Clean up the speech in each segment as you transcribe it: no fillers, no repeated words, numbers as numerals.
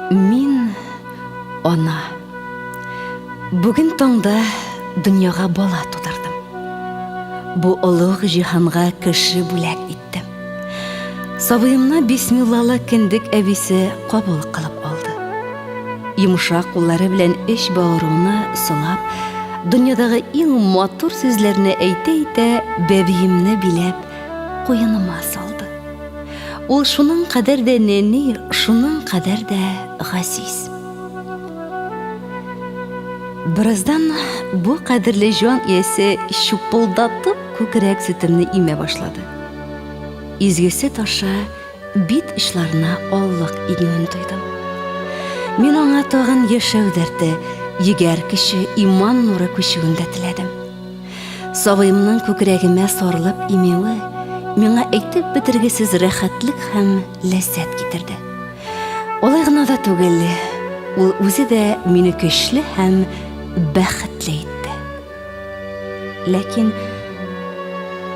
Мин ана. Бүген таңда дөньяга бала тудырдым. Бу олуг җиһанга кеше бүләк иттем. Сабыйымны бисмиллалы киндек әбисе кабул кылып алды. Йомшак куллары белән эч бавыруны сылап, дөньядагы иң матур сүзләрне әйтә-әйтә, бәбиемне биләп, куеныма салды. Ул шуның кадәр дә нәни, шуның кадәр дә газиз. Бираздан бу кадерле җан иясе шупылдатып күкрәк сөтемне имә башлады. Изгесе таша бит эшләренә аллык игенен тойдым. Мин аңа тагын яшәү дәрте, егәр кеше иман нуры күчүен дә теләдем. Сабыйымның күкрәгемә сарылып имәүе миңа әйтеп бетергесез рәхәтлек һәм ләззәт китерде. Алай гына да түгел, ул үзе дә мине көчле һәм бәхетле итте. Ләкин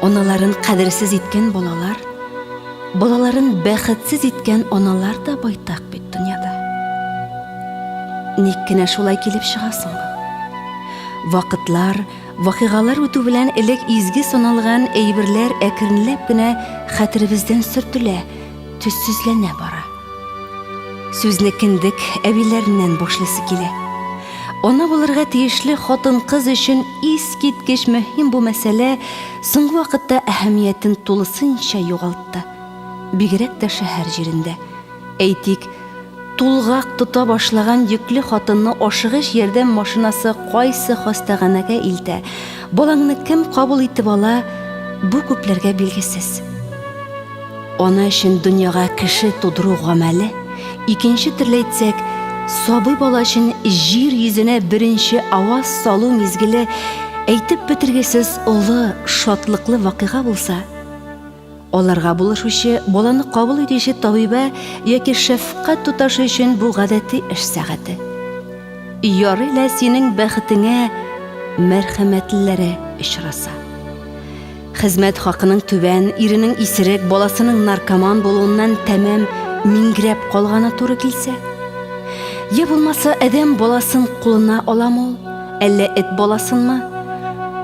аналарын кадерсез иткән балалар, балаларын бәхетсез иткән аналар да байтак бит дөньяда. Ник кенә шулай килеп чыгасың? Вакытлар, вакыйгалар үтү белән элек изге саналган әйберләр әкренләп кенә хәтеребездән сөртелә, төссезләнә бара. Сүзне киндек әбиләреннән башлысы килә. Ана булырга тиешле хатын-кыз өчен искиткеч мөһим бу мәсьәлә соңгы вакытта әһәмиятен тулысынча югалтты. Бигрәк тә шәһәр җирендә. Әйтик, тулгак тота башлаган йөкле хатынны ашыгыч ярдәм машинасы кайсы хастаханәгә илтә, балаңны кем кабул итеп ала, бу күпләргә билгесез. Ана өчен дөньяга кеше тудыру гамәле, икенче төрле әйтсәк, сабый бала өчен җир йөзенә беренче аваз салу мизгеле әйтеп бетергесез олы, шатлыклы вакыйга булса, аларга булышучы баланы кабул итүче табиба яки шәфкать туташы өчен бу гадәти эш сәгате. Ярый ла синең бәхетеңә мәрхәмәтлеләре очраса. Хезмәт хакының түбән, иренең исерек, баласының наркоман булуыннан тәмам мингрәп калганы туры килсә, я булмаса адәм баласын кулына аламы, әллә эт баласынмы?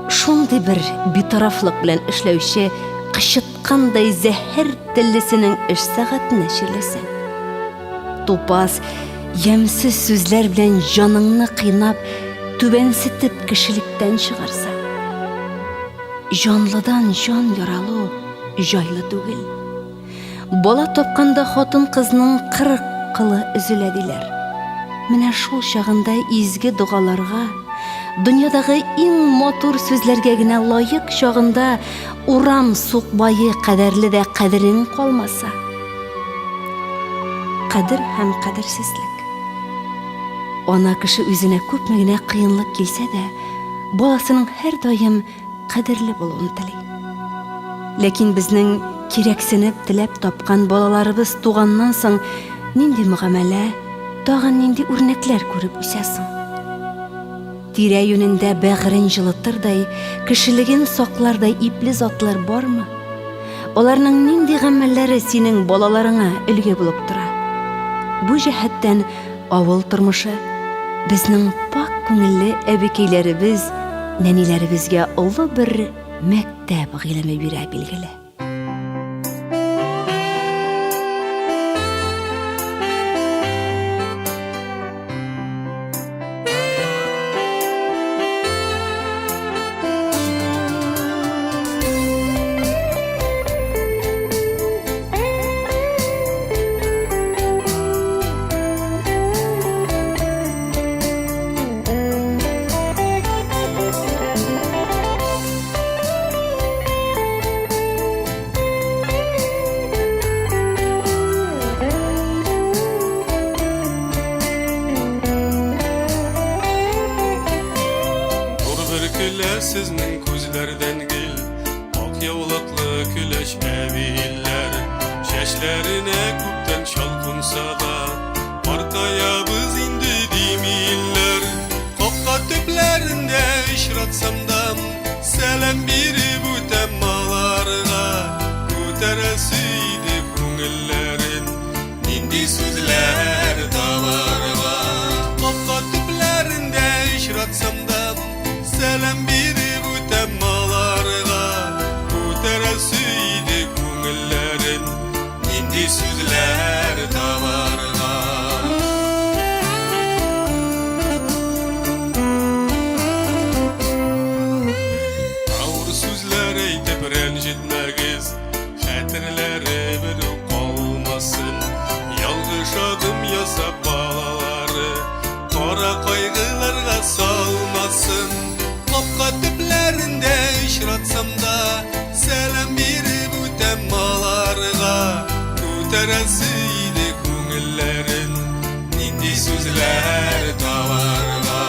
Шундый бер битарафлык белән эшләүче кычыткандай зәһәр теллесенең эш сәгатенә чирләсәң. Тупас, ямсыз сүзләр белән җаныңны кыйнап, түбәнсетеп кешелектән чыгарса. Җанлыдан җан яралу җайлы түгел. Бала тапканда хатын-кызның 40 кылы өзелә диләр. Менә шул чагында изге дугаларга, дөньядагы иң матур сүзләргә генә лаек чагында урам сукбайы кадерле дә кадерин калмаса. Кадер һәм кадерсезлек. Ана кеше үзенә күпме генә кыенлык килсә дә, баласының һәр даим кадерле булуын тели. Ләкин безнең кирәксенеп теләп тапкан балаларыбыз туганнан соң нинди мөгамәлә, тагын нинди үрнәкләр күреп үсәсең? Тирә юнендә бәгырен җылытырдай, кешелеген саклардай ипле затлар бармы? Аларның нинди гамәлләре синең балаларыңа үлге булып тора? Бу җәһәттән авыл тормышы безнең пак күңелле әбекәйләребез, нәниләребезгә олы бер мәктәп гыйлеме бирә билгеле. Sizning ko'zlardan gil oq yovlaqli kulash әбиләр, чәчләренә күптән чалкынса да, arkaya biz indi dimiller. Капка төпләрендә очратсам да, сәлам биреп үтәм маларга, күтәрәсе иде күңелләрен, нинди сүзләр таба. Selam birip ötem malarga Ko'tarasıydı ko'ngillerin Indi sözler tavarga Ağır sözler eytip rencitmegiz Xatirleri bir kalmasın Yalgış adım yasap balaları Kara kaygılarga salmasın Kapka diplerinde işratsam da Selam birip ötem malarga Ko'tarasıydı ko'ngillerin Indi sözler tavarga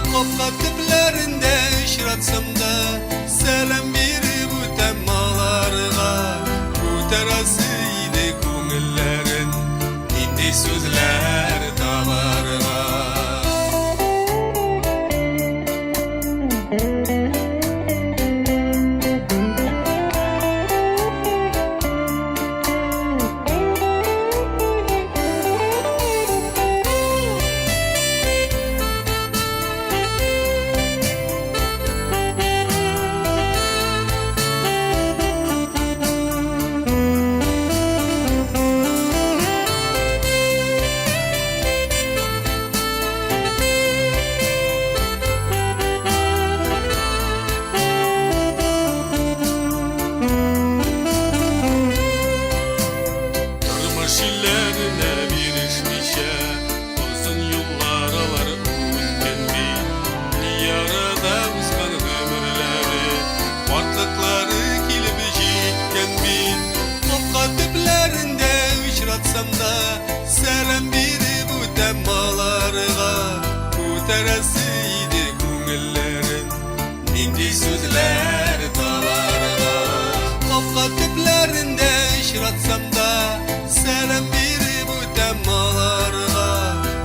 Kapka diplerinde işratsam da Selam birip ötem malarga Ko'tarasıydı ko'ngillerin Indi sözler tavarga Şillerine birişmişe Uzun yıllar alar ötken bir Yarada uzgan ömürleri Varlıkları kilip jitken bir Kapka diplerinde uçratsam da Selam birip ötem malarga Ko'tarasıydı ko'ngillerin Indi sözler tavarga Kapka diplerinde uçratsam da Selam birip ötem malarga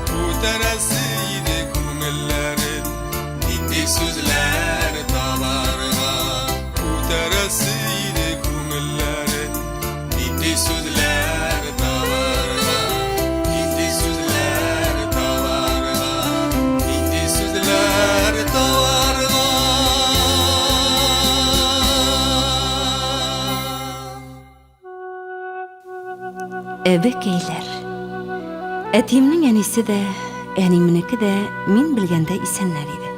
Ko'tarasıydı ko'ngillerin Indi sözler tavarga Ko'tarasıydı ko'ngillerin Indi sözler tavarga Indi sözler tavarga Indi sözler tavarga Ebekeyler. Etimning enisi de, enimniki de min bilgende isenler idi.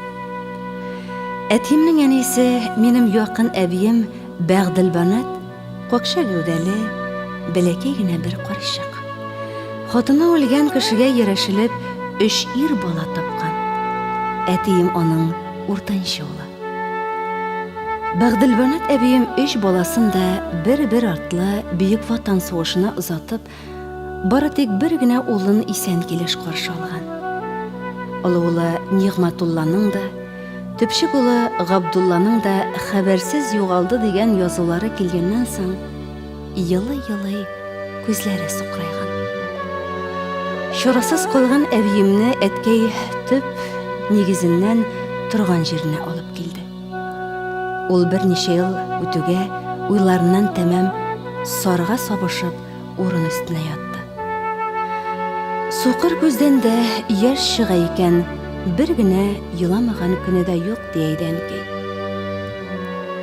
Etimning enisi menim yaqin abiyim Bag'dilbanat, qo'qsha gövdeli, bilekeygina bir qarışıq. Xotini o'lgan kishiga yarashilib 3 er bola topgan. Etiyim onun o'rtanchi o'g'li. Bag'dilbanat abiyim 3 bolasını da bir artlı Büyük Vatan Soğuşuna uzatıp, bari tek birgina o'g'lini isen kelish qarshi olgan. O'g'li Nig'matullahning da, Tüpşük o'g'li G'abdullahning da xabarsiz yo'g'oldi degan yozuvlari kelgandan so'ng yili ko'zlari suqraygan. Şorasiz qolgan abiyimni etkay tüp negizinden turgan yerine olib keldi. Ol bir neçe yıl ötüge uylarından tamam sarığa sabışıp orun üstüne yattı. Soqır gözden de yaş шығайken bir güne yılamağan günü de yok deyden ki.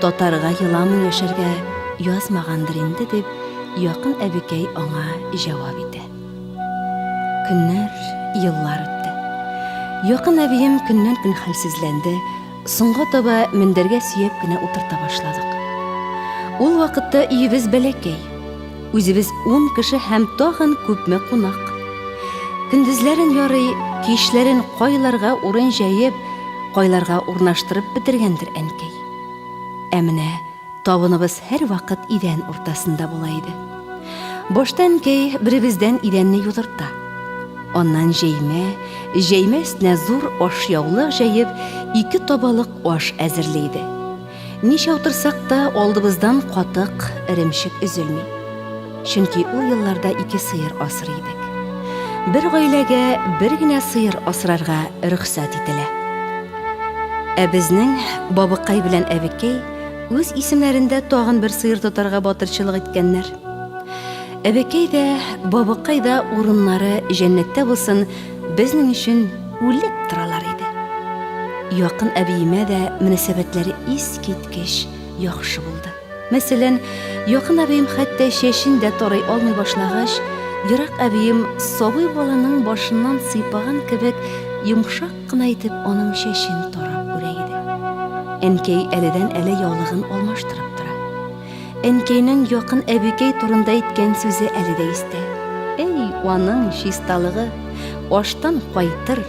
Totarığa yılamı yaşarga yazmağandır indi deb yakın abikey ona cevap edi. Günler, yıllar öttü. Yakın abiyim günden gün halsizlendi. Soңға таба мендерге сүйеп кенә утырта башладык. Ул вакытта үйебез бәләкәй. Үзебез 10 кеше һәм тагын күпме кунак. Көндезләрен ярый, кичләрен кайларга урын җәеп, кайларга урнаштырып бетергәндер әнкәй. Ә менә табыныбыз һәр вакыт идән уртасында була иде. Башта әнкәй беребездән идәнне юдырта. Ondan җәймә өстенә зур ашъяулык җәеп, 2 табалык аш әзерләйде. Ничә утырсак та алдыбыздан катык, иремчек өзелми. Чөнки ул елларда 2 сыер асрый идек. Бер гаиләгә бер генә сыер асрарга рөхсәт ителә. Ә безнең бабыкай белән әбекәй үз исемнәрендә тагын бер сыер тотарга батырчылык иткәннәр. Әбекәй дә, бабыкай да урыннары җәннәттә булсын, безнең өчен үлеп торалар иде. якын әбиемә дә мөнәсәбәтләре искиткеч яхшы булды. Мәсәлән, якын әбием хәтта чәчен дә тарый алмый башлагач, ерак әбием сабый баланың башыннан сыйпаган кебек йомшак кына итеп аның чәчен тарап үрә иде. Әнкәй әледән-әле яулыгын алмаштырып тора. Әнкәйнең якын әбикәй турында әйткән сүзе әле дә истә. Эй, аның чисталыгы, аштан кайтыр,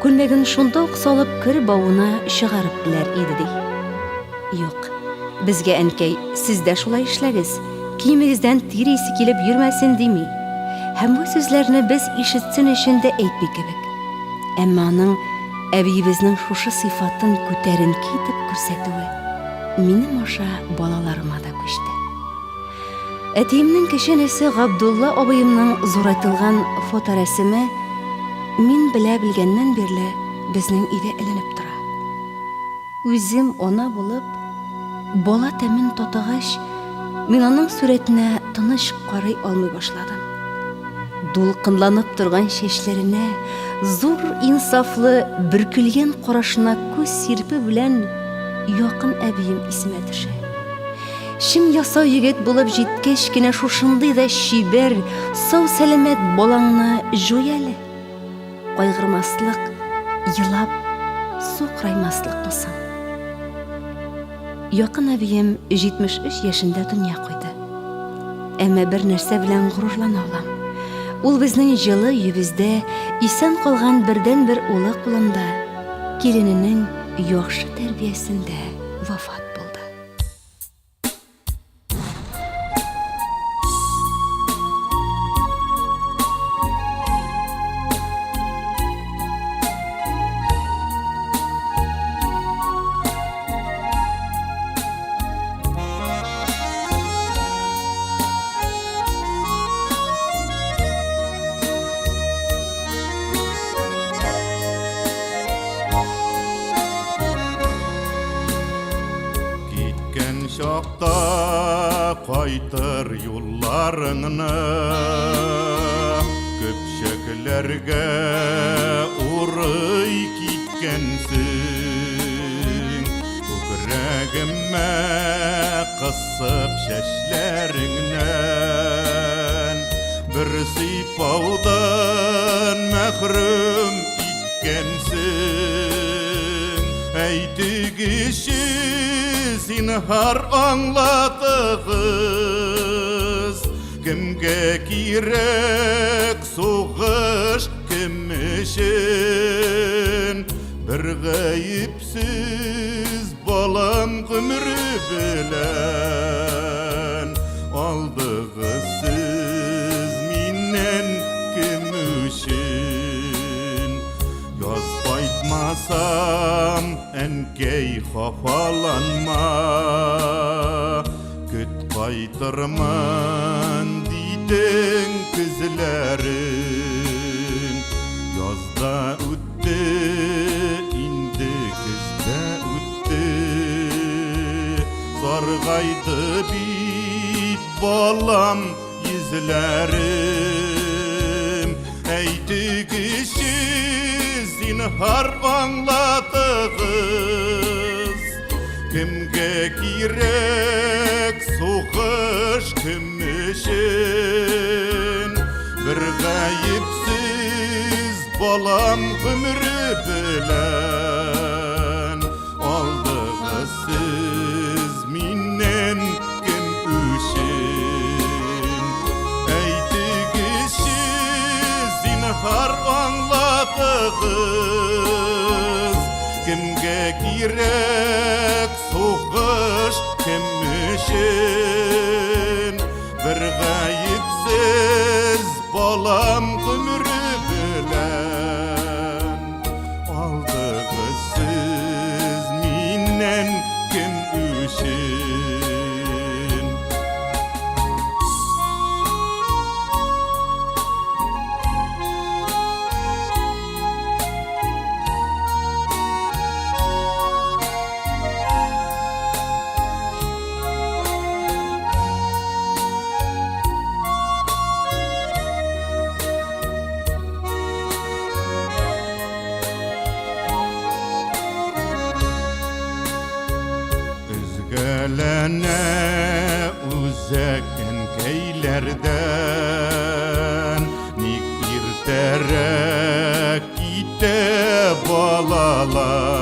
күлмәген шунда ук салып кер бавына чыгарып беләр иде ди. Юк, безгә әнкәй, сез дә шулай эшләгез, киемегездән тир исе килеп йөрмәсен дими. Һәм бу сүзләрне без ишетсен өчен дә әйтми кебек. Әмма аның әбиебезнең шушы сыйфатын күтәренке итеп күрсәтүе минем аша балаларыма да күчте. Әтиемнең кеченесе Габдулла абыемның зурайтылган фоторәсеме мин белә белгәннән бирле безнең өйдә эленеп тора. Үзем ана булып, бала тәмен татыгач, мин аның сурәтенә тыныч карый алмый башладым. Дулкынланып торган чәчләренә, зур инсафлы, бөркелгән карашына күз сирпе белән якын әбием исемә төшә. Шим ясау егет булып җиткәч кенә шушындый да чибәр, сау сәламәт балаңны җуй әле. Кайгырмаслык, елап, сукраймаслыкмы соң? Якын әбием 73 яшендә дөнья куйды. Әмма бер нәрсә белән горурлана алам. Ул безнең җылы йөбездә исән калган бердән-бер улы кулында, килененең яхшы тәрбиясендә вафат булды. Шақта қайтыр юлларыңны, көпшәкләргә урый киткәнсең. Күкрәгемә кысып чәчләреңнән, бер сыйпаудан мәхрүм иткәнсең. Әйтегезче zinhar аңлатыгыз, кемгә кирәк сугыш, кем өчен бер гаепсез балам гомере белән алдыгыз сез миннән кем өчен. Яз кайтмасам әнкәй хафаланма, көт кайтырман дидең күзләрең. Язда үтте, инде көздә үтте, саргайды бит балам йөзләрем. Әйтегезче zinhar аңлатыгыз, кемгә кирәк сугыш, кем өчен бер гаепсез балам гомере белән алдыгыз сез миннән кем өчен. Әйтегезче zinhar аңлатыгыз, кемгә кирәк сугыш, кем өчен бер гаепсез балам гомере белән алдыгыз сез миннән кем өчен. Шүрәләнә үзәк әнкәйләрдән, ник иртәрәк китә балалар.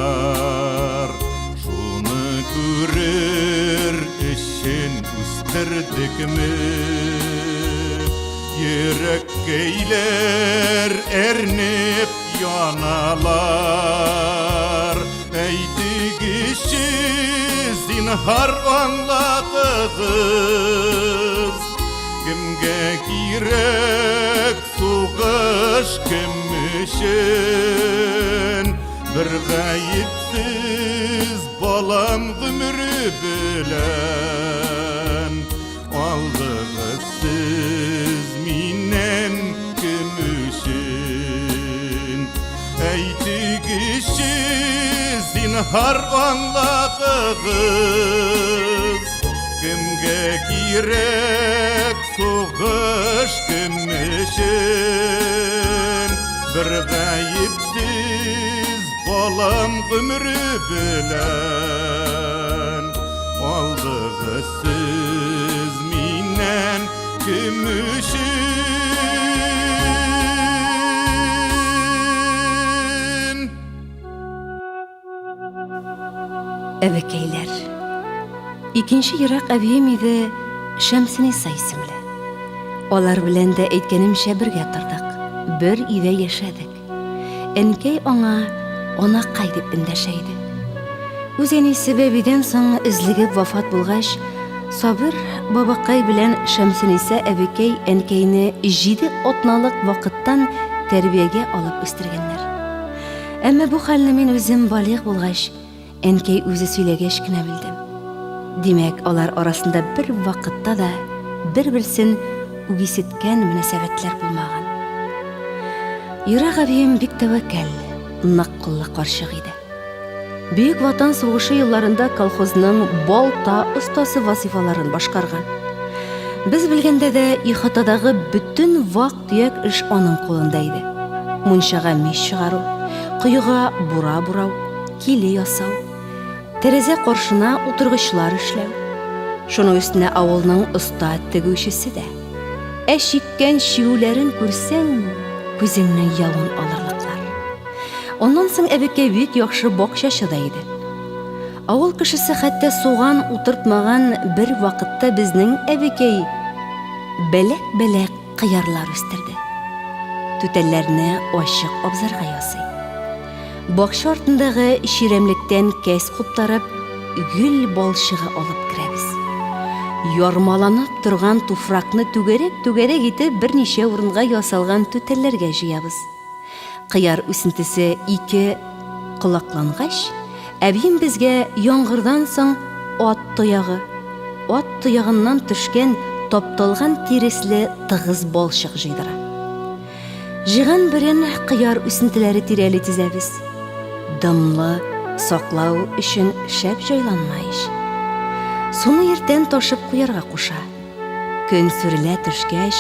Шуны күрер өчен үстердекме, йөрәккәйләр әрнеп яналар. Әйтегезче, зинһар аңлатыгыз, кемгә кирәк сугыш, кем өчен? Бер гаепсез балам гомере белән алдыгыз сез миннән кем өчен? Әйтегезче, зинһар аңлатыгыз, кемгә кирәк сугыш, кем өчен? Бер гаепсез балам гомере белән алдыгыз сез миннән кем өчен? Әбекәйләр. Икенче ерак әбием иде Шәмсиниса исемле. Алар белән дә әйткәнемчә бергә тордык. Бер өйдә яшәдек. Әнкәй аңа анакай дип эндәшә иде. Үз әнисе бәбидән соң излегеп вафат булгач, Сабыр бабакай белән Шәмсиниса әбекәй әнкәйне 7 атналык вакыттан тәрбиягә алып үстергәннәр. Әмма бу хәлне мин үзем балигъ булгач, әнкәй үзе сөйләгәч кенә белдем. Димәк, алар арасында бер вакытта да бер-берсен үгисеткән мөнәсәбәтләр булмаган. Ерак әбием бик тәвәккәл, нык куллы карчык иде. Бөек Ватан сугышы елларында колхозның балта остасы вазифаларын башкарган. Без белгәндә дә ИХТдагы бүтән вак-төяк эш аның кулында иде. Мунчага мич чыгару, кыюга бура бурау, киле ясау, тәрәзә каршына утыргычлар эшләү. Шуның өстенә авылның оста тегүчесе дә. Әшиккән чигүләрен күрсәң, күзеңнән явын алырлыклар. Оннан соң әбекәй бик яхшы бакчачы да иде. Авыл кешесе хәтта суган утыртмаган бер вакытта безнең әбекәй бәләк-бәләк кыярлар үстерде. Түтәлләрне ачык абзарга ясый. Бакча артындагы ширемлектән кәс куптарып, гүл балчыгы алып керәбез. Ярмаланып торган туфракны түгәрәк итеп берничә урынга ясалган түтәлләргә җыябыз. Кыяр үсентесе 2 колаклангач, әбием безгә яңгырдан соң ат тоягыннан төшкән тапталган тиресле тыгыз балчык җыйдыра. Җыган берен кыяр үсентеләре тирәли тизәбез. Дымлы саклау өчен шәп җайланмайш. Суны иртән ташып куярга куша. Көн сүрелә төшкәч,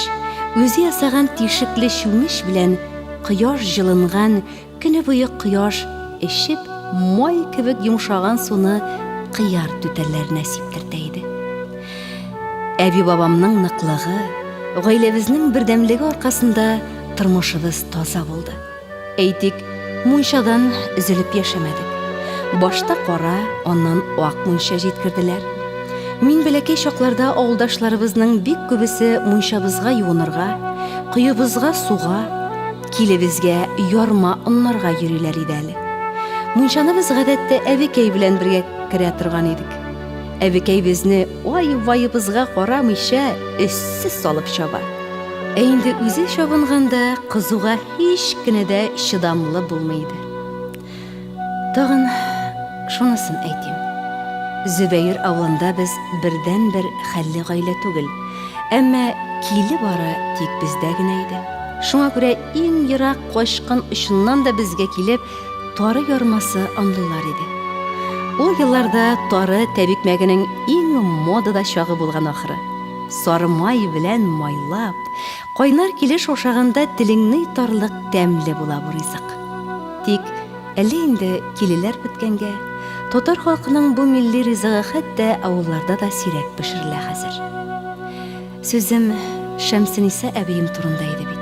үзе ясаган тишекле чүмеч белән кояш җылынган, көне буе кояш эчеп, май кебек йомшаган суны кыяр түтәлләренә сиптертә иде. Әби бабамның ныклыгы, гаиләбезнең бердәмлеге аркасында тормышыбыз таза булды. Әйтик, мунчадан өзелеп яшәмәдек. Башта кара, аннан ак мунча җиткерделәр. Мин бәләкәй чакларда авылдашларыбызның бик күбесе мунчабызга юынырга, кыюбызга суга, килебезгә ярма оннарга йөриләр иде әле. Мунчаны без гадәттә әбекәй белән бергә керә торган идек. Әбекәй безне вайыбызга карамыйча эссез салып чаба. Инде үзе чабынганда кызуга һич кенә дә чыдамлы булмайды. Тагын шунысын әйтим. Зөбәер авылында без бердән-бер хәлле гаилә түгел, әмма киле бары тик бездә генә иде. Шуңа күрә иң ерак качкан очыннан да безгә килеп тары ярмасы аңлыйлар иде. Ул елларда тары тәбикмәгенең иң модада чагы булган ахыры. Сары май белән майлап, кайнар килеш ашаганда телеңне тарлык тәмле була бу ризык. Тик әле инде килеләр беткәнгә, Татар халкының бу милли ризыгы хәтта авылларда да сирәк пешерелә хәзер. Сүзем Шәмсиниса әбием турында иде бит.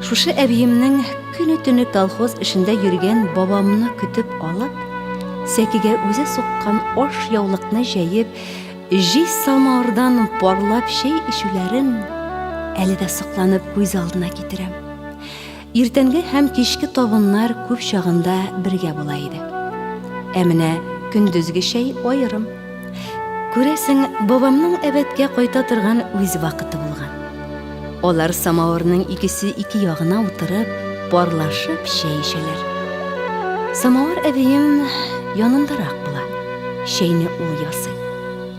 Шушы әбиемнең көне-төне колхоз эшендә йөргән бабамны көтеп алып, сәкегә үзе суккан аш яулыкны җәеп, җиз самавырдан парлап чәй ишүләрен әле дә сокланып күз алдына китерәм. Иртәнге һәм кичке табыннар күп чагында бергә була иде. Ә менә көндезге чәй аерым. Күрәсең, бабамның әбәткә кайта торган үз вакыты булган. Алар самавырның икесе ике ягына утырып, парлашып чәй ишәләр. Самавыр әбием янындарак була. Чәйне ул ясый.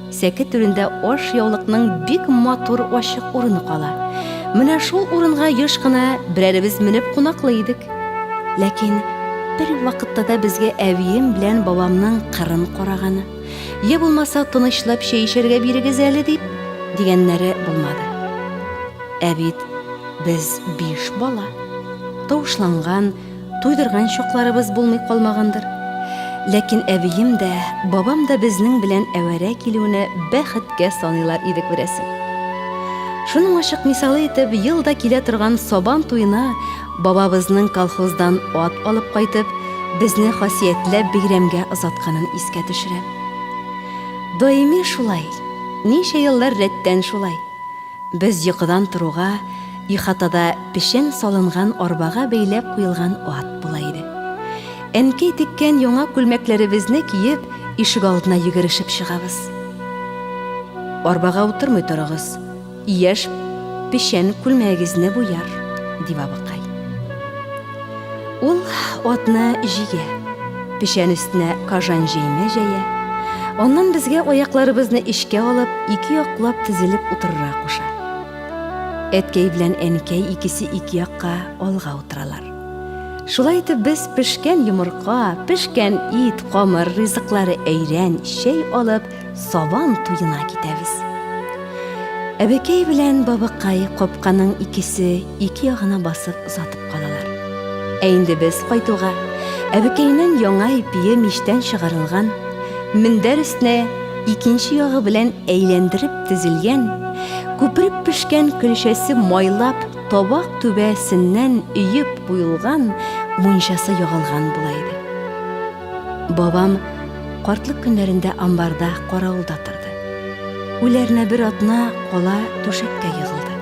Сәке түрендә аш яулыкның бик матур ачык урыны кала. Менә шул урынга еш кына берәребез менеп кунаклый идек. Ләкин бер вакытта да безгә әбием белән бабамның кырын караганы, я булмаса тынычлап чәй ишәргә бирегез әле дигәннәре булмады. Әбит без 5 бала. Таушланган, туйдырган чакларыбыз булмый калмагандыр. Ләкин әбием дә, бабам да безнең белән әвәрә килүне бәхеткә саныйлар иде күрәсең. Шуның ачык мисалы итеп, елда килә торган Сабан туена бабабызның колхоздан ат алып кайтып, безне хасиятләп бәйрәмгә озатканын искә төшерәм. Даими шулай, ничә еллар рәттән шулай. Без йокыдан торуга, ихатада пешен салынган арбага бәйләп куелган ат була иде. Әнкәй тиккән яңа күлмәкләребезне киеп, ишек алдына йөгерешеп чыгабыз. Арбага утырмый торыгыз, яшь пешен күлмәгезне буяр, дип абакай. Ул атны җигә, пешен өстенә кажан җәймә җәя. Оннан безгә аякларыбызны ишкә алып, ике яклап тезелеп утырырга куша. Әткәй белән әнкәй икесе ике якка алга утыралар. Шулай итеп без пешкән йомырка, пешкән ит, камыр ризыклары әйрән, чәй алып, Сабан туена китәбез. Әбекәй белән бабакай капканың икесе ике ягына басып узатып калалар. Ә инде без кайтуга, әбекәйнең яңа ипие миштән чыгарылган, миндәр өстенә икенче ягы белән әйләндереп тезелгән, күпреп пешкән көлшәсе майлап, табак түбәсеннән өеп куелган муенчасы ягылган була иде. Бабам картлык көннәрендә амбарда каравылда торды. Үләренә бер атна кала түшәккә егылды.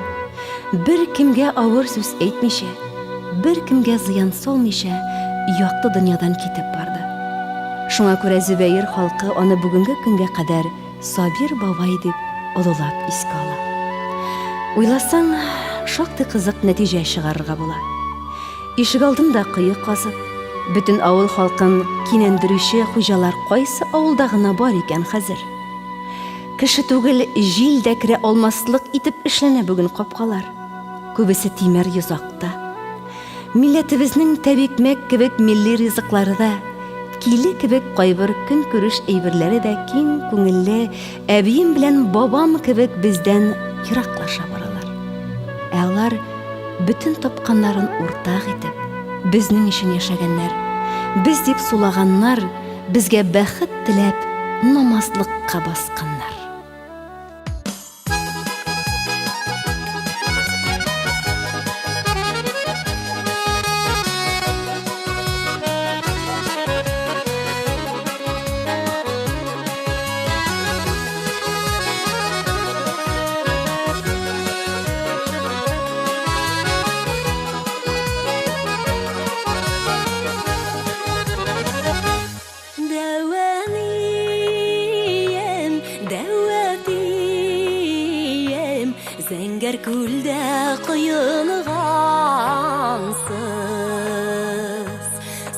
Бер кемгә авыр сүз әйтмичә, бер кемгә зыян салмыйча, якты дөньядан китеп барды. Шуңа күрә Зөбәер халкы аны бүгенге көнгә кадәр Сабир бабай дип олылап искә ала. Уйласаң, шактый кызык нәтиҗә чыгарырга була. Ишек алдында кыю казып, бөтен авыл халкын кинәндерүче хуҗалар кайсы авылда гына бар икән хәзер. Кеше түгел, җил дә керә алмаслык итеп эшләнә бүген капкалар. Күбесе тимер йозакта. Милләтебезнең тәбикмәк кебек милли ризыклары да, киле кебек кайбер көн күреш әйберләре дә киң күңелле, әбием белән бабам кебек бездән ераклаша баралар. Алар бөтен тапканнарын уртак итеп, безнең өчен яшәгәннәр, без дип сулаганнар, безгә бәхет теләп, намазлыкка басканнар. Зәңгәр күлдә кыйылгансыз,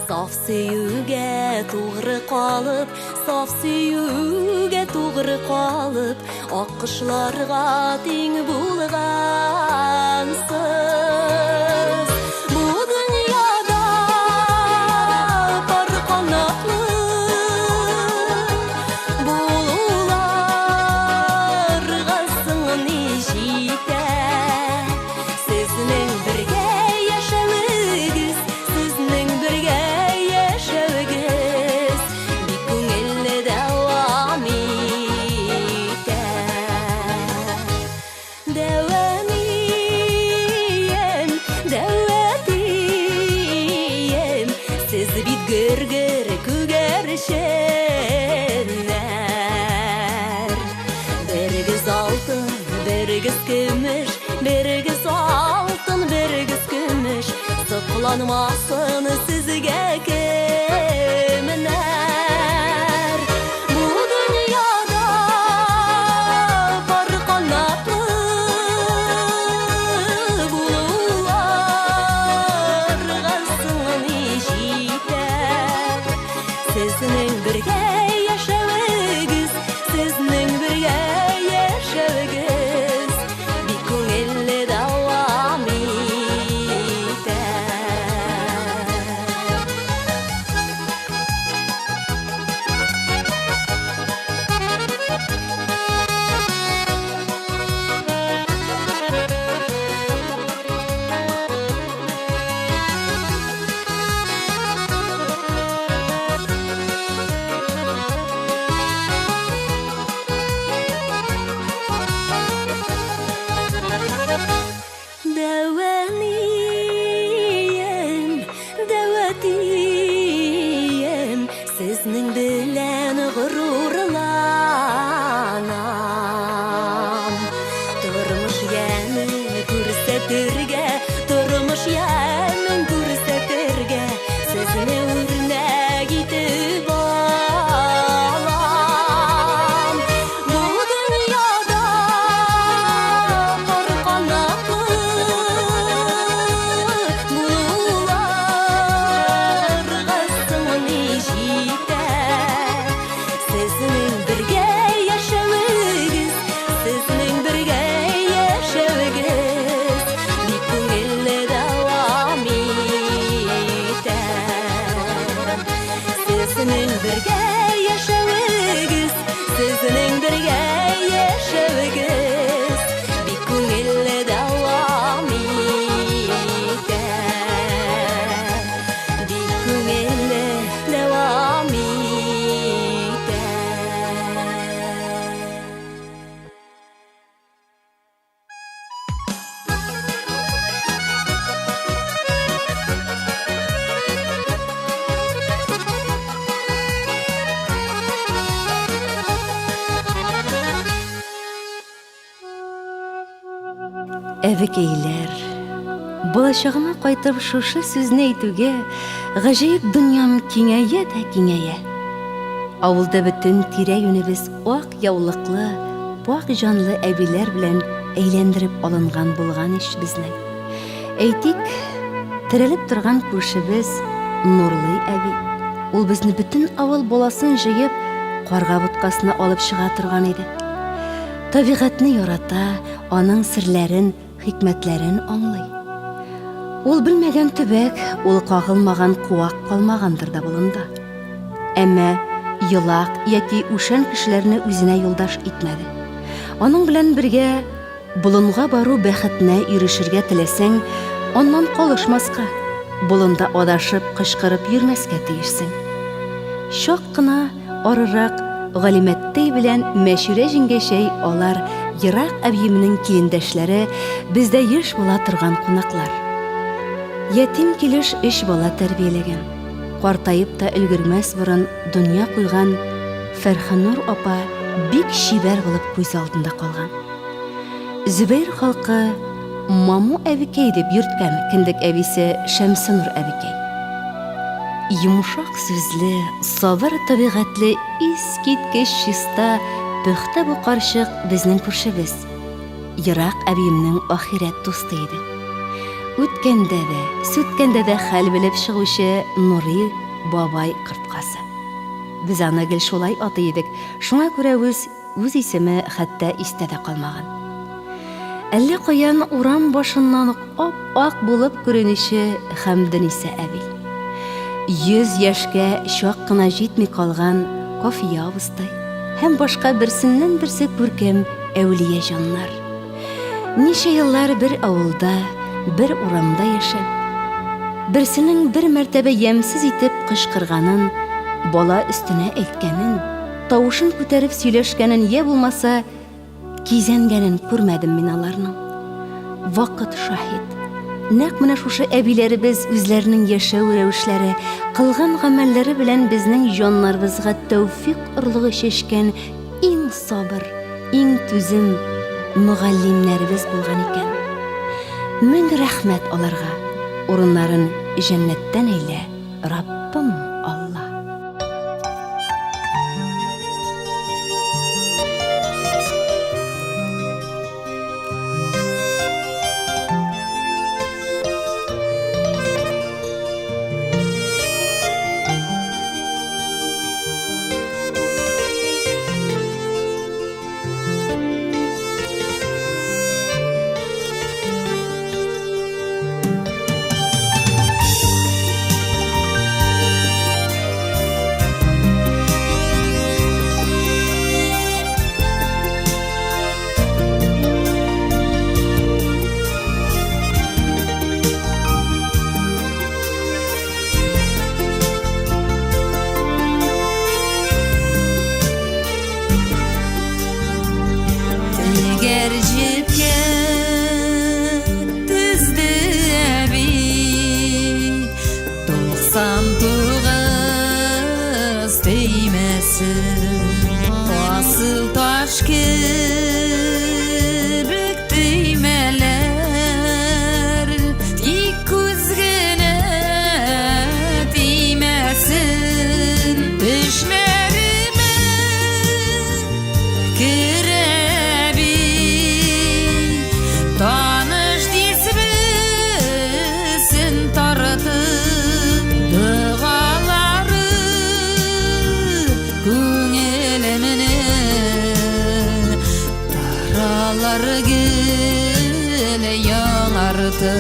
саф сөюгә тугры калып, ак кышларга тиң булгансыз. Бу дөньяда бар канатлы булуларга сыңны җитә. Сезнең бергә яшәвегез, сезнең бергә яшәвегез бик күңелле Берегіз көміш, берегіз алтын, берегіз көміш, сықланмасын сізге кемінер. Бұл дүнияда бар қанатты бұлуларға сыңы жетер. Сіздің бірге яшәвегіз, сіздің бірге яшәвегіз, бик күңелле дәвам итәр. Дәвәнием, дәвәтием, сезнең белән горурланам. Тормыш ямын күрсәтергә, тормыш ямын күрсәтергә, сезне үрнәк итеп алам. Бу дөньяда бар канатлы булуларга сыңы җитәр. Сезнең бергә яшәвегез, сезнең бергә яшәвегез, бик күңелле дәвам итәр. Сезнең бергә яшәвегез, сезнең бергә яшәвегез, бик күңелле дәвам итәр. Бик күңелле дәвам итәр. Әбекейләр, булачагыма кайтып шушы сүзне әйтүгә, гаҗәеп дөньям киңәя дә киңәя. Авылда бөтен тирә-юнебез ак яулыклы, пак җанлы әбиләр белән әйләндереп алынган булган иш безнең. Әйтик, терелеп торган күршебез Нурлый әби. Ул безне бөтен авыл баласын җыеп карга боткасына алып чыга торган иде. Табигатьне ярата, аның серләрен, хикмәтләрен аңлый. Ул белмәгән төбәк, ул кагылмаган куак калмагандыр да булында. Әмма йылак яки үшән кешеләрне үзенә юлдаш итмәде. Аның белән бергә болынга бару бәхетенә ирешергә теләсәң, аннан калышмаска, болында адашып, кычкырып йөрмәскә тиешсең. Шак кына арырак Галимәттәй белән Мәшүрә җиңгәшәй алар ерак әбиемнең килендәшләре, бездә еш була торган кунаклар. Ятим килеш 3 бала тәрбияләгән. Картаеп та өлгермәс борын дөнья куйган Фәрханур апа бик шибәр булып күз алдында калган. Зөбәйр халкы Маму әбикәй дип йөрткән кендек әбисе Шәмсинур әбикәй. Йомшак сүзле, сабыр табигатьле, искиткеч чиста, пөхтә бу карчык безнең күршебез. Ерак әбиемнең ахирәт дусты иде. Үткәндә дә, сүткәндә дә хәл белеп чыгучы Нурый бабай кырткасы. Без аны гел шулай атый идек, шуңа күрә үз исеме хәтта истә дә калмаган. Әллә каян урам башыннан ап-ак булып күренүче Хәмдәниса әби. 100 яшькә чак кына җитми калган Кафия абыстай һәм башка берсеннән берсе күркәм әүлия җаннар. Ничә еллар бер авылда, бер урамда яшәп, берсенең бер мәртәбә ямсыз итеп кычкырганын, бала өстенә әйткәнен, тавышын күтәреп сөйләшкәнен я булмаса кизәнгәнен күрмәдем мин аларның. Вакыт шаһид. Нәкъ менә шушы әбиләребез үзләренең яшәү рәвешләре, кылган гамәлләре белән безнең җаннарыбызга тәүфыйк орлыгы чәчкән иң сабыр, иң түзем, мугаллимнәребез булган икән. Мең рәхмәт аларга. Урыннарын җәннәттән әйлә, Раббым Алла. Asıl taş kırık düğmeler dik kuzguna değmesin düşlerime kirebi tanış disbisin tartı dağaları Taralar gele yanardı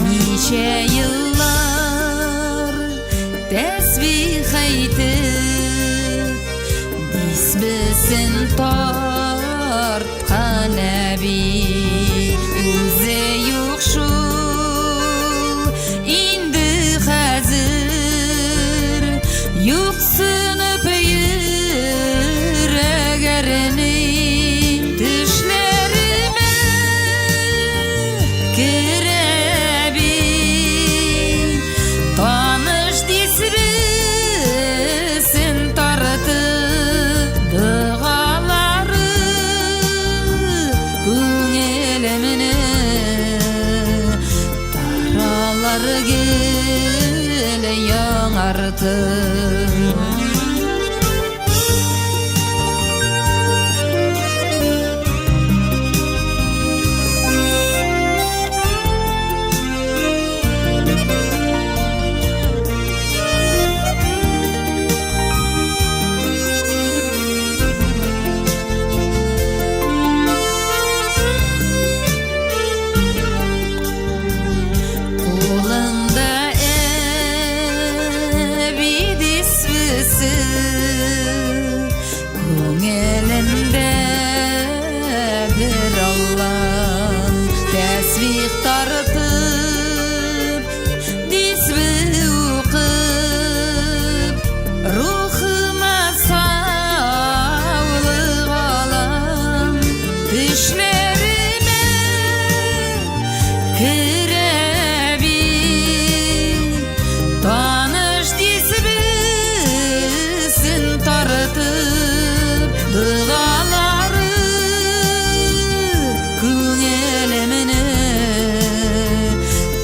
Nice yıllar tesbih aytıp disbesin tartkan abi Üze yok şul indi hazır Yoksunup yüreğerini düşlerime kirebi Tanış disbisin tartı dağaları Küngelemine taralar gele yanardı Kolunda evi disbisi Köngülünde bir Allah Tesbih tartıp disbi okup Ruhuma sağlık alan Düşlerime kirebi Tanış disbisin tartıp dağaları Küngelemine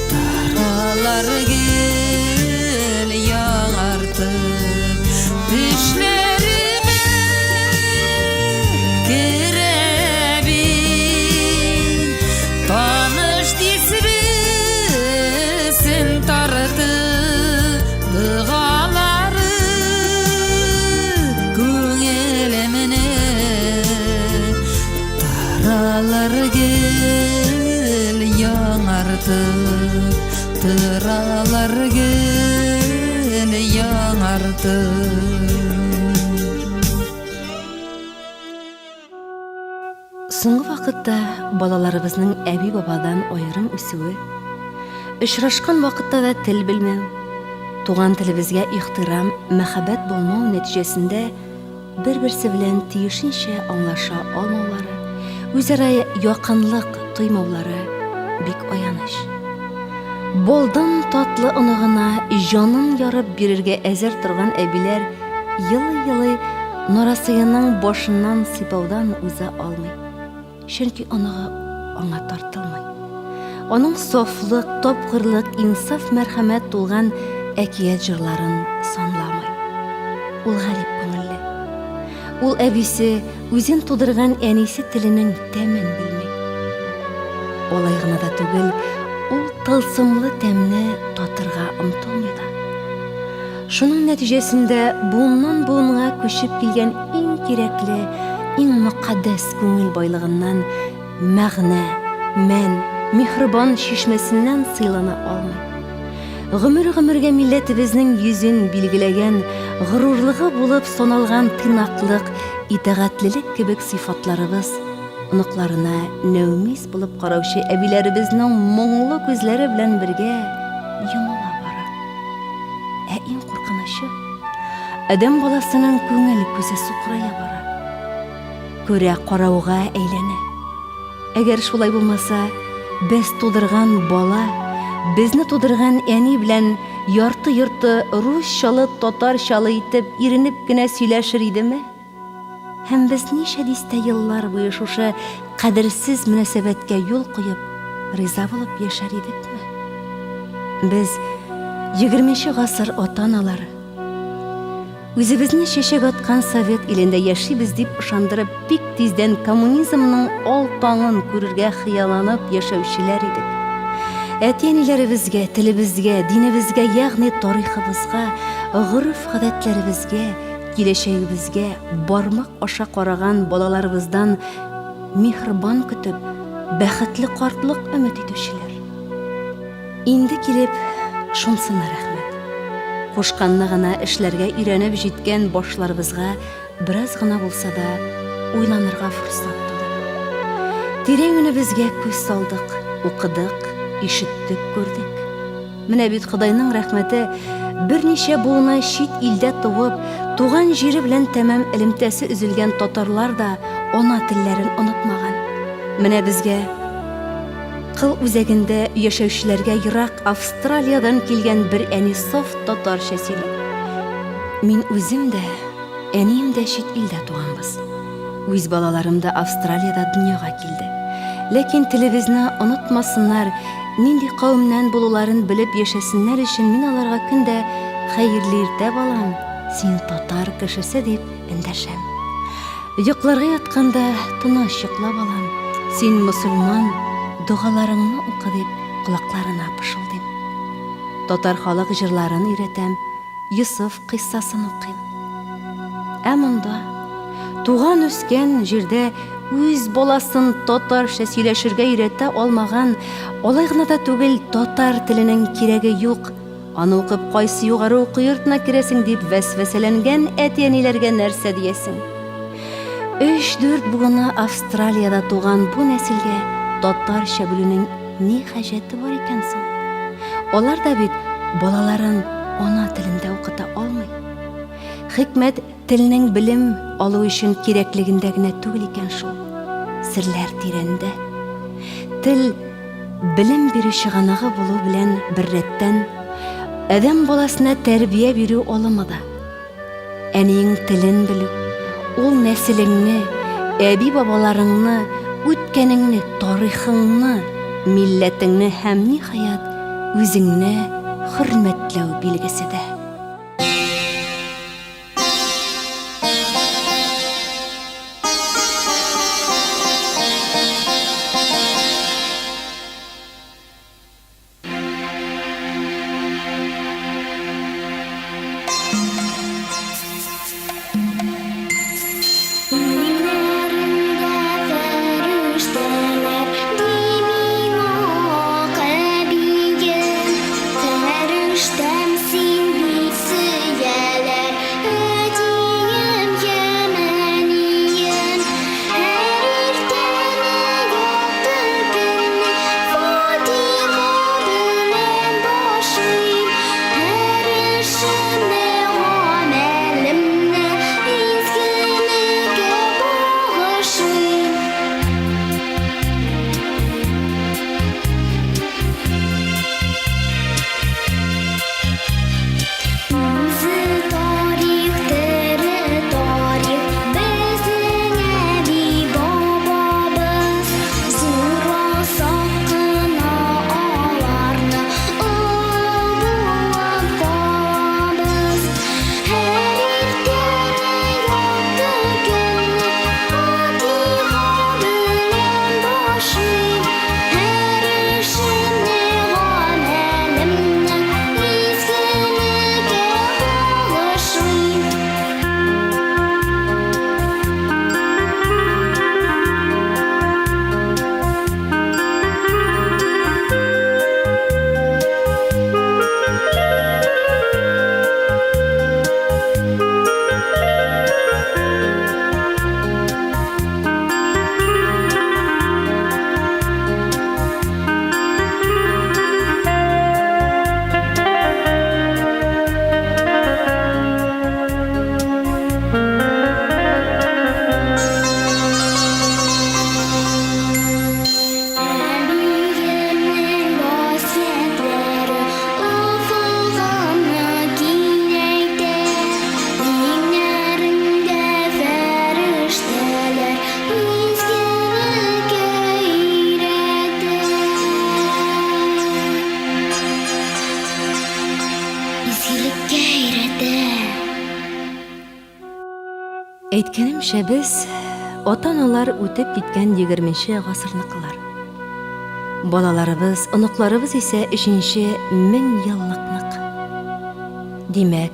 taralar gel yanartıp Düşlerime kirebi Tanış disbisin tartı dağaları Küngelemine taralar gel yanartı Taralar gel yanartı Соңгы вакытта балаларыбызның әби бабадан айрым үсүе, очрашкан вакытта да тел белмәү, туган телебезгә ихтирам, мәхәббәт булмау нәтиҗәсендә бер-берсе белән тиешенчә аңлаша алмаулары, үзара якынлык тоймаулары, бик аяныш. Болдан татлы онығына жанын ярып бирергә әзер торган әбиләр йылы-йылы нарасыяның башыннан сыйпаудан үзә алмый. Чөнки онығы аңа тартылмый. Оның софлык, топкырлык, инсаф, мәрхәмәт тулган әкият җырларын санламый. Ул гарип күңелле. Ул әбисе үзен тудырган әнисе теленең тәмен белми. Олай гына да түгел, ул тылсымлы тәмне татырга омтылмый да. Шуның нәтиҗәсендә буыннан буынга күчеп килгән иң кирәкле, иң мөкаддәс күңел байлыгыннан мәгънә, мән, михрибан чишмәсеннән сыйлана алмый. Гомер-гомергә милләтебезнең йөзен билгеләгән, горурлыгы булып саналган тыйнаклык, итәгатьлелек кебек сыйфатларыбыз оныкларына нәүмис булып караучы әбиләребезнең моңлы күзләре белән бергә йомыла бара. Ә иң куркынычы, адәм баласының күңел күзе сукрая бара. Күрә карауга әйләнә. Әгәр шулай булмаса, без тудырган бала, безне тудырган әни белән ярты-йорты русчалы, татарчалы итеп иренеп кенә сөйләшер идеме? Һәм без ничә дистә еллар буе шушы кадерсез мөнәсәбәткә юл куеп, риза булып яшәр идекме? Без 20нче гасыр ата-аналары үзебезне чәчәк аткан Совет илендә яшибез дип ышандырып, бик тиздән коммунизмның ал таңын күрергә хыялланып яшәүчеләр идек. Әти-әниләребезгә, телебезгә, динебезгә, ягъни тарихыбызга, гореф-гадәтләребезгә, киләчәгебезгә бармак аша караган балаларыбыздан михрибан көтеп, бәхетле картлык өмет итүчеләр. Инде килеп, шунсына рәхмәт. Кушканны гына эшләргә өйрәнеп җиткән башларыбызга бераз гына булса да уйланырга форсат туды. Тирә-юнебезгә күз салдык, укыдык, ишеттек, күрдек. Менә бит Худайның рәхмәте берничә буына чит илдә туып, туган җире белән тәмам элемтәсе üzелгән татарлар да ана телләрен онытмаган. Менә безгә кыл үзәгендә яшәүчеләргә ерак Австралиядан килгән бер әни саф татарча сөйли. Мин үзем дә, әнием дә чит илдә туганбыз. Үз балаларым да Австралияда дөньяга килде. Ләкин телебезне онытмасыннар, нинди кавымнан булуларын белеп яшәсеннәр өчен мин аларга көндә хәерле иртә балам, син татар кешесе дип эндәшәм. Йокларга ятканда тыныч йокла балам, син мусульман, дугаларыңны укы дип колакларына пышылдыйм. Татар халык җырларын өйрәтәм, Юсуф кыйссасын укыйм. Ә монда туган үскән җирдә үз баласын татарча сөйләшергә өйрәтә алмаган, алай гына да түгел, татар теленең кирәге юк, аны укып кайсы югары уку йортына керәсең дип вәсвәсәләнгән әти-әниләргә нәрсә диясең? 3-4 бугына Австралияда туган бу нәселгә татарча белүнең ни хаҗәте бар икән соң? Алар да бит балаларын ана телендә укыта алмый. Хикмәт теленең белем алу өчен кирәклегендә генә түгел икән шул. Серләр тирәндә. Тел белем бирү чыганагы булу белән беррәттән адәм баласына тәрбия бирү алымы да. Әниң телен белү, ул нәселеңне, әби-бабаларыңны, үткәнеңне, тарихыңны, милләтеңне һәм ниһаять үзеңне хөрмәтләү билгесе дә. Фәрештәм син Әйткәнемчә, без ата-аналар үтеп киткән 20-нче гасырныкылар. Балаларыбыз, оныкларыбыз исә 3-нче 1000 еллыкнык. Димәк,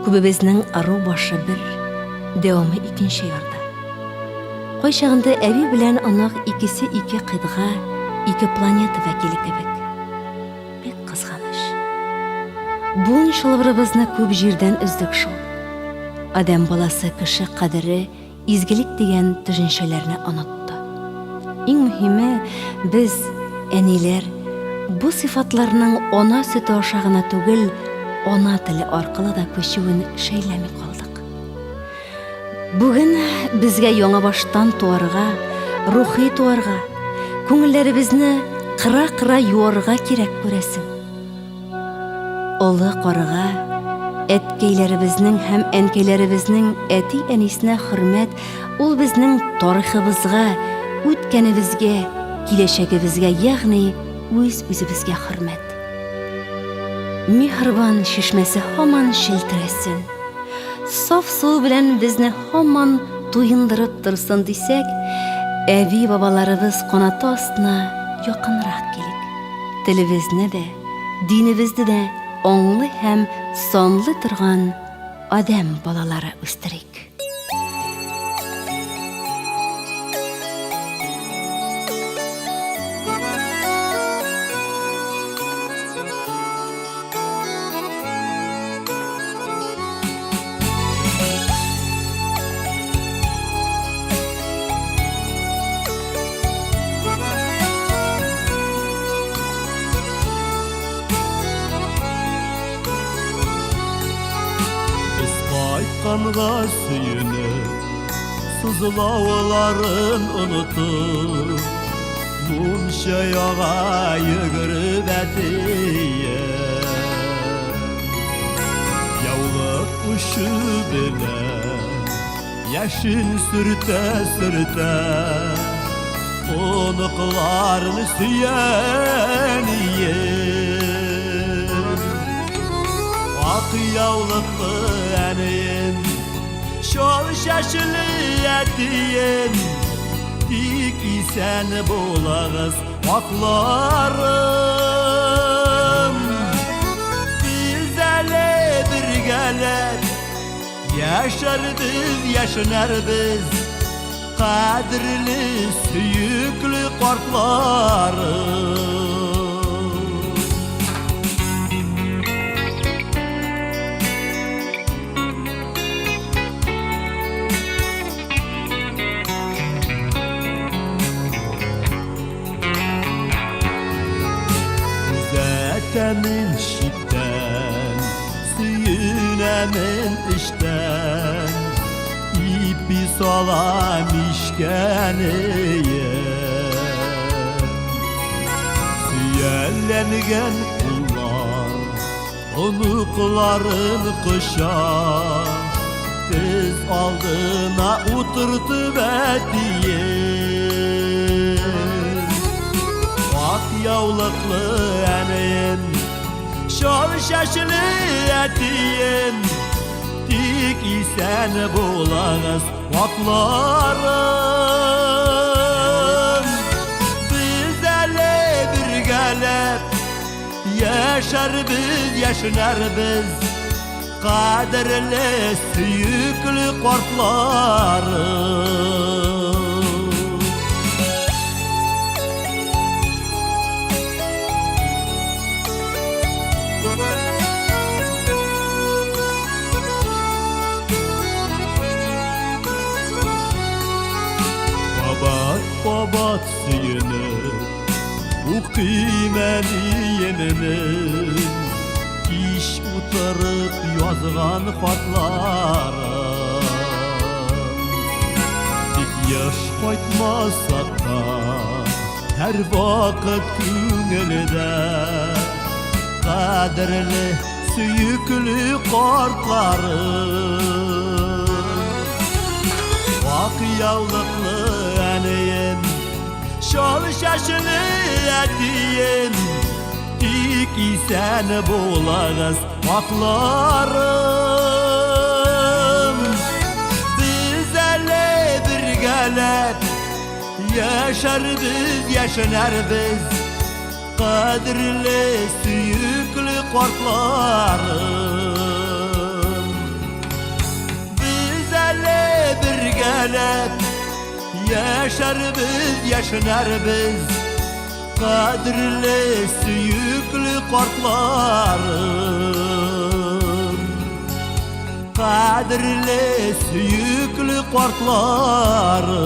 күбебезнең ару башы бер, дәвамы 2-нче ярда. Кайчагында әби белән онык икесе 2 кыйтга, 2 планета вәкиле кебек. Бик кызганыч. Бу шулыбызны күп җирдән үздек шул. Адам баласы кеше кадере, изгелек дигән төшенчәләрне онытты. Иң мөһиме, без, әниләр, бу сыйфатларның ана сөте аша гына түгел, ана теле аркылы да күчүен шәйләми калдык. Бүген безгә яңа баштан туарга, рухи туарга, күңелләребезне кыра-кыра юарга кирәк күрәсең. Олы карыга, әткәйләребезнең һәм әнкәйләребезнең әти-әнисенә хөрмәт, ул безнең тарихыбызга, үткәнебезгә, киләчәгебезгә, ягъни үз-үзебезгә хөрмәт. Миһербан шишмәсе һаман шелтерәсен. Саф су белән безне һаман туендырып торсын дисәк, әби-бабаларыбыз канаты астына якынрак килик. Телебезне дә, динебезне дә аңлы һәм санлы торган адам балалары үстерик. Kanға süyünüp, sızlauların unutup, Munşa yağa yıgırıp ətiye. Yavlıq uşu bile, yaşın sürte-sürte, Onuqlarını süyeniye. Ak yavlıqlı əniyin, şol şaşılı ətiyin, Dik isen bulağız vaklarım. Biz əli bir gəlib, yaşardık, yaşanarbiz, Qadirli, süyüklü qartlarım. Zetemin şitten, süyünemin işten, İpi salam işkeneye. Süyellengen kullar, onuqların kışa, Tez aldına oturtup ətiyin. Ak yavlıqlı ənin, şol şaşılı ətiyin, Dik isen bulağız vaklarım. Biz əli bir gəlib, yaşarbiz, yaşanarbiz, Qadirli, süyüklü qartlarım. Babat süyünü, bu kıymeli yeninin, İş utarıp yazgan fatlarım. Dik yaş koytmasak da, her vakit küngülde, Qadirli, süyüklü qartlarım. Vak yavlıqlı əniyin, şol şaşılı ətiyin, Dik isen bulağız vaklarım. Biz Yaşarız, yaşanarız Kadirli, süyüklü kartlarım Biz hele birgelep Yaşarız, yaşanarız Kadirli, süyüklü kartlarım Kadirli, süyüklü kartlarım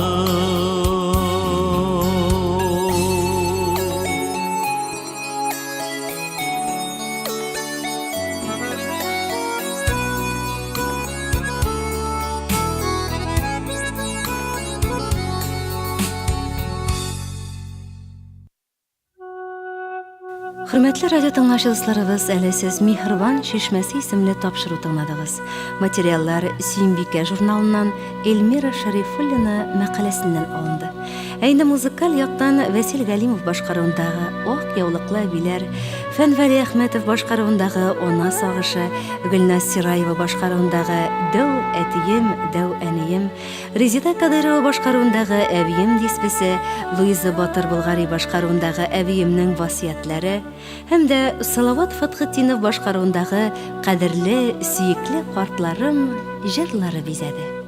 Hürmetli radyo tыңлаучыларыбыз, әле сез Михрван шишмәсе исемле тапшыру тыңладыгыз. Материаллар Сөембикә журналыннан Эльмира Шарифуллина мәкаләсеннән алынды. Әйнә музыкаль яктан Васил Галимов башкаруындагы Ак яулыклы әбиләр, Фәнвәли Әхмәтов башкаруындагы Ана сагышы, Гөлназ Сираева башкаруындагы Дәү әтием, Дәү әнием, Резида Кадырова башкаруындагы Әбием дисбесе, Луиза Батыр Булгари башкаруындагы Әбиемнең васыятләре һәм дә Салават Фатхетдинов башкаруындагы Кадерле, сөекле картларым җырлары бизәде.